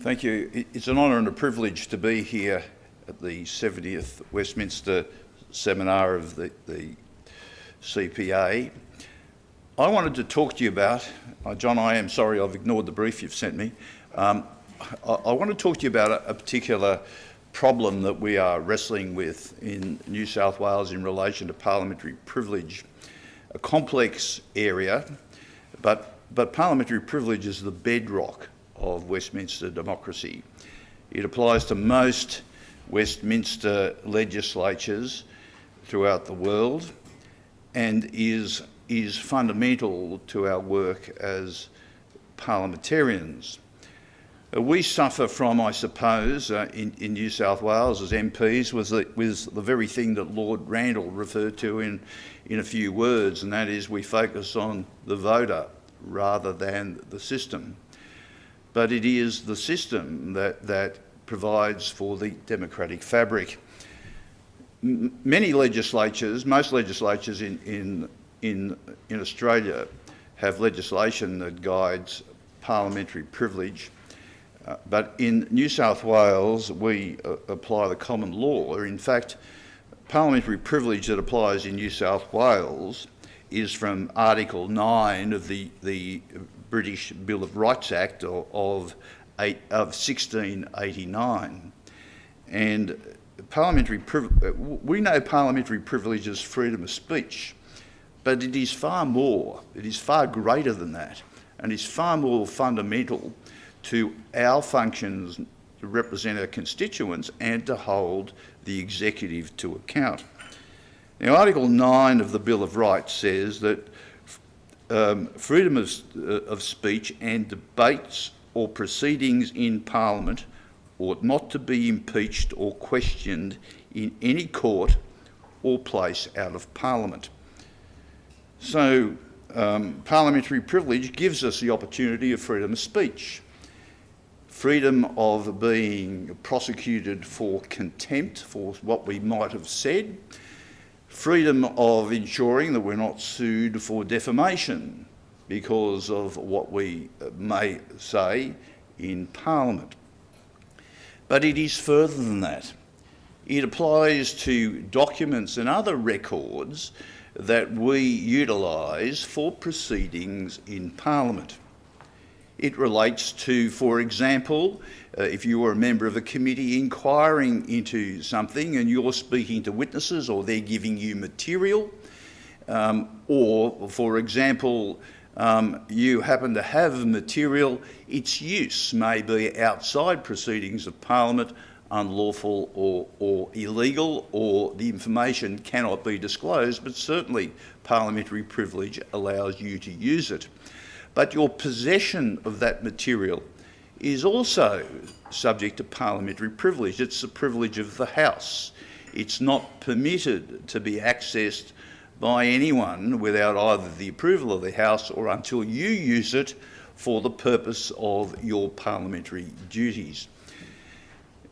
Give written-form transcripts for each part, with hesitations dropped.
Thank you. It's an honour and a privilege to be here at the 70th Westminster seminar of the CPA. I wanted to talk to you about, John, I am sorry I've ignored the brief you've sent me. I want to talk to you about a particular problem that we are wrestling with in New South Wales in relation to parliamentary privilege. A complex area, but parliamentary privilege is the bedrock of Westminster democracy. It applies to most Westminster legislatures throughout the world and is fundamental to our work as parliamentarians. We suffer from, I suppose, in New South Wales as MPs was the very thing that Lord Randall referred to in a few words, and that is we focus on the voter rather than the system. But it is the system that provides for the democratic fabric. Many legislatures, most legislatures in Australia have legislation that guides parliamentary privilege, but in New South Wales we apply the common law. In fact, parliamentary privilege that applies in New South Wales is from Article 9 of the British Bill of Rights Act of 1689. And we know parliamentary privilege as freedom of speech, but it is far more, it is far greater than that, and is far more fundamental to our functions to represent our constituents and to hold the executive to account. Now, Article 9 of the Bill of Rights says that freedom of speech and debates or proceedings in Parliament ought not to be impeached or questioned in any court or place out of Parliament. So parliamentary privilege gives us the opportunity of freedom of speech, freedom of being prosecuted for contempt for what we might have said, freedom of ensuring that we're not sued for defamation because of what we may say in Parliament. But it is further than that. It applies to documents and other records that we utilise for proceedings in Parliament. It relates to, for example, if you are a member of a committee inquiring into something and you're speaking to witnesses or they're giving you material, or, for example, you happen to have material, its use may be outside proceedings of Parliament, unlawful or illegal, or the information cannot be disclosed, but certainly parliamentary privilege allows you to use it. But your possession of that material is also subject to parliamentary privilege. It's the privilege of the House. It's not permitted to be accessed by anyone without either the approval of the House or until you use it for the purpose of your parliamentary duties.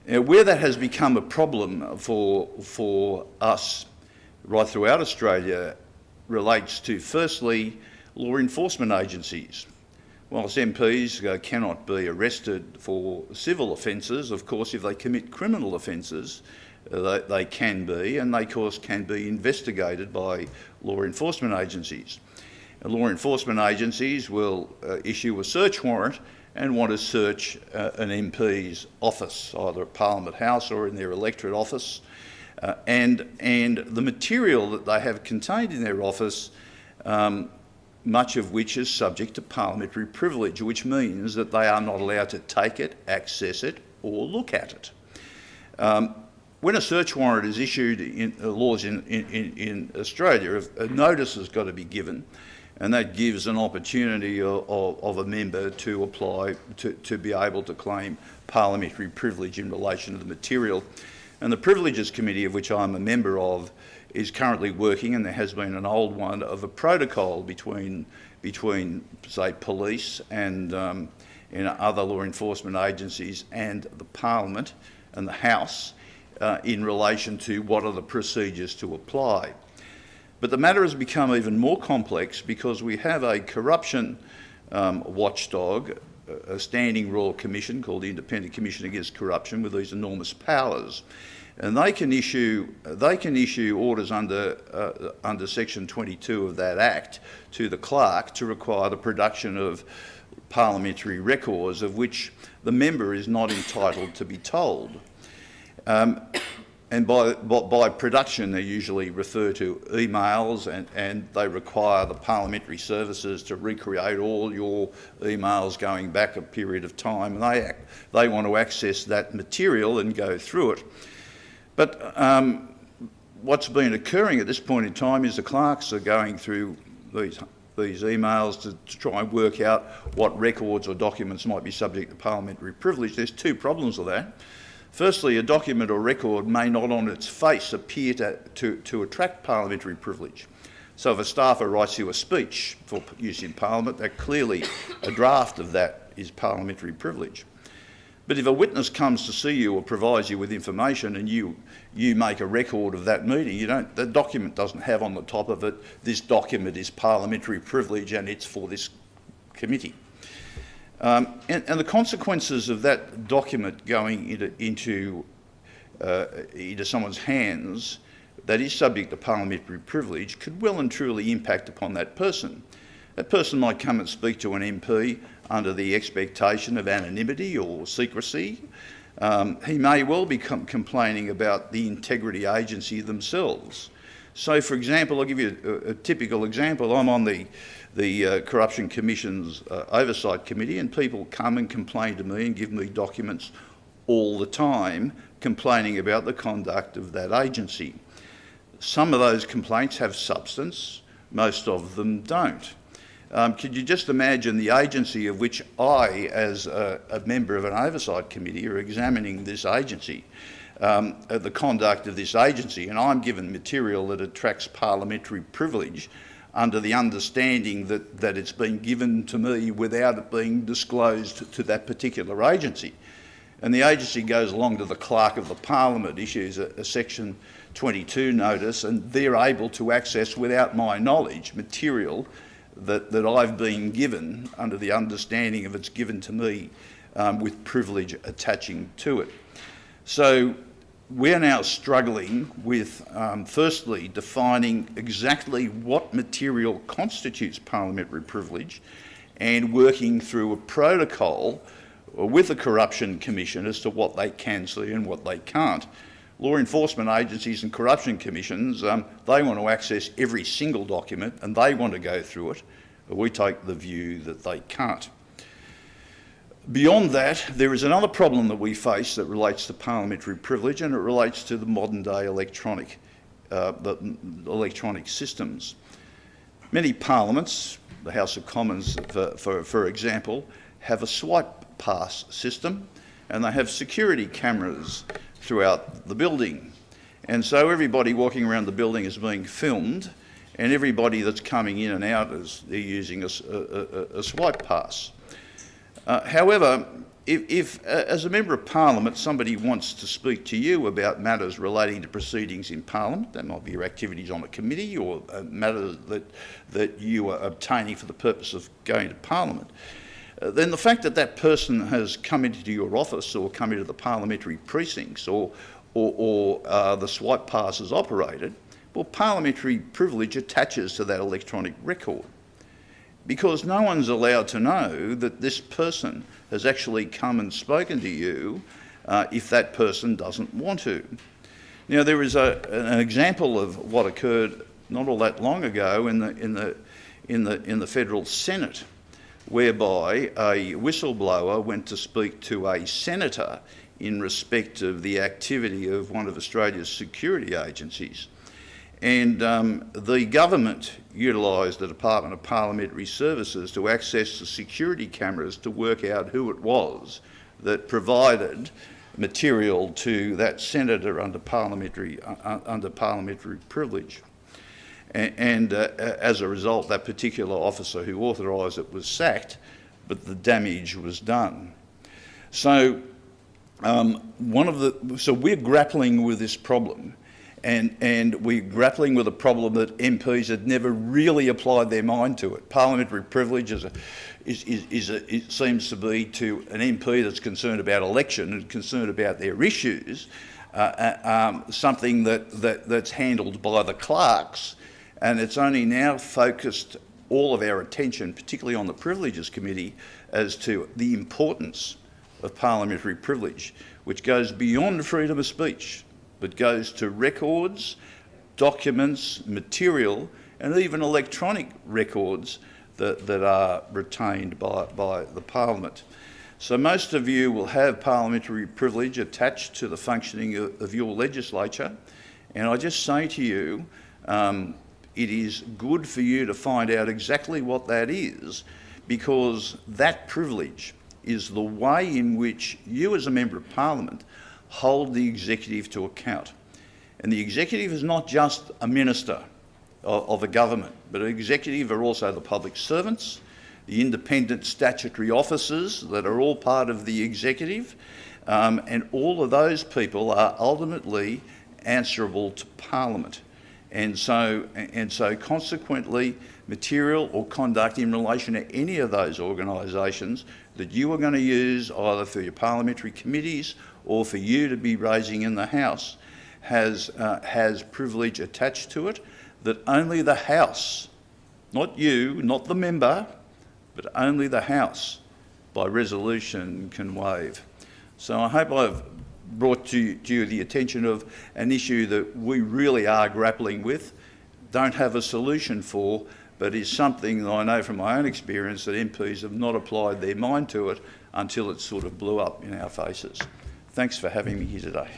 Now, where that has become a problem for us right throughout Australia relates to, firstly, law enforcement agencies. Whilst MPs cannot be arrested for civil offences, of course, if they commit criminal offences, they can be, and they, of course, can be investigated by law enforcement agencies. And law enforcement agencies will issue a search warrant and want to search an MP's office, either at Parliament House or in their electorate office, and the material that they have contained in their office, much of which is subject to parliamentary privilege, which means that they are not allowed to take it, access it, or look at it. When a search warrant is issued in laws in Australia, a notice has got to be given, and that gives an opportunity of a member to apply to be able to claim parliamentary privilege in relation to the material. And the Privileges Committee, of which I'm a member of, is currently working, and there has been an old one, of a protocol between say, police and other law enforcement agencies and the Parliament and the House in relation to what are the procedures to apply. But the matter has become even more complex because we have a corruption watchdog a standing royal commission called the Independent Commission Against Corruption with these enormous powers. And they can issue orders under Section 22 of that Act to the clerk to require the production of parliamentary records of which the member is not entitled to be told. And by production, they usually refer to emails, and they require the parliamentary services to recreate all your emails going back a period of time. And they want to access that material and go through it. But what's been occurring at this point in time is the clerks are going through these emails to try and work out what records or documents might be subject to parliamentary privilege. There's two problems with that. Firstly, a document or record may not on its face appear to attract parliamentary privilege. So if a staffer writes you a speech for use in Parliament, that clearly a draft of that is parliamentary privilege. But if a witness comes to see you or provides you with information and you make a record of that meeting, the document doesn't have on the top of it, this document is parliamentary privilege and it's for this committee. And the consequences of that document going into someone's hands that is subject to parliamentary privilege could well and truly impact upon that person. That person might come and speak to an MP under the expectation of anonymity or secrecy. He may well be complaining about the integrity agency themselves. So, for example, I'll give you a typical example. I'm on the Corruption Commission's Oversight Committee, and people come and complain to me and give me documents all the time complaining about the conduct of that agency. Some of those complaints have substance, most of them don't. Could you just imagine the agency of which I, as a member of an oversight committee, are examining this agency, the conduct of this agency, and I'm given material that attracts parliamentary privilege under the understanding that it's been given to me without it being disclosed to that particular agency. And the agency goes along to the Clerk of the Parliament, issues a Section 22 notice, and they're able to access, without my knowledge, material that I've been given under the understanding of it's given to me with privilege attaching to it. So we're now struggling with, firstly, defining exactly what material constitutes parliamentary privilege and working through a protocol with the Corruption Commission as to what they can see and what they can't. Law enforcement agencies and corruption commissions, they want to access every single document and they want to go through it. We take the view that they can't. Beyond that, there is another problem that we face that relates to parliamentary privilege, and it relates to the modern day electronic systems. Many parliaments, the House of Commons for example, have a swipe pass system, and they have security cameras throughout the building. And so everybody walking around the building is being filmed, and everybody that's coming in and out they're using a swipe pass. However, if as a Member of Parliament somebody wants to speak to you about matters relating to proceedings in Parliament, that might be your activities on a committee or a matter that you are obtaining for the purpose of going to Parliament, then the fact that that person has come into your office or come into the parliamentary precincts or the swipe pass is operated, well, parliamentary privilege attaches to that electronic record, because no one's allowed to know that this person has actually come and spoken to you if that person doesn't want to. Now, there is an example of what occurred not all that long ago in the Federal Senate, whereby a whistleblower went to speak to a senator in respect of the activity of one of Australia's security agencies. And the government utilised the Department of Parliamentary Services to access the security cameras to work out who it was that provided material to that senator under parliamentary privilege. And as a result, that particular officer who authorised it was sacked, but the damage was done. So, so we're grappling with this problem. And we're grappling with a problem that MPs had never really applied their mind to it. Parliamentary privilege it seems to be to an MP that's concerned about election and concerned about their issues, something that's handled by the clerks, and it's only now focused all of our attention, particularly on the Privileges Committee, as to the importance of parliamentary privilege, which goes beyond freedom of speech, but goes to records, documents, material, and even electronic records that are retained by the Parliament. So most of you will have parliamentary privilege attached to the functioning of your legislature, and I just say to you, it is good for you to find out exactly what that is, because that privilege is the way in which you as a Member of Parliament hold the executive to account. And the executive is not just a minister of a government, but an executive are also the public servants, the independent statutory officers that are all part of the executive, and all of those people are ultimately answerable to Parliament. And so consequently, material or conduct in relation to any of those organisations that you are going to use either for your parliamentary committees or for you to be raising in the House has privilege attached to it that only the House, not you, not the member, but only the House by resolution can waive. So I hope I've brought to you the attention of an issue that we really are grappling with, don't have a solution for, but is something that I know from my own experience that MPs have not applied their mind to it until it sort of blew up in our faces. Thanks for having me here today.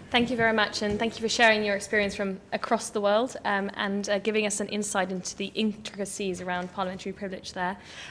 Thank you very much, and thank you for sharing your experience from across the world and giving us an insight into the intricacies around parliamentary privilege there.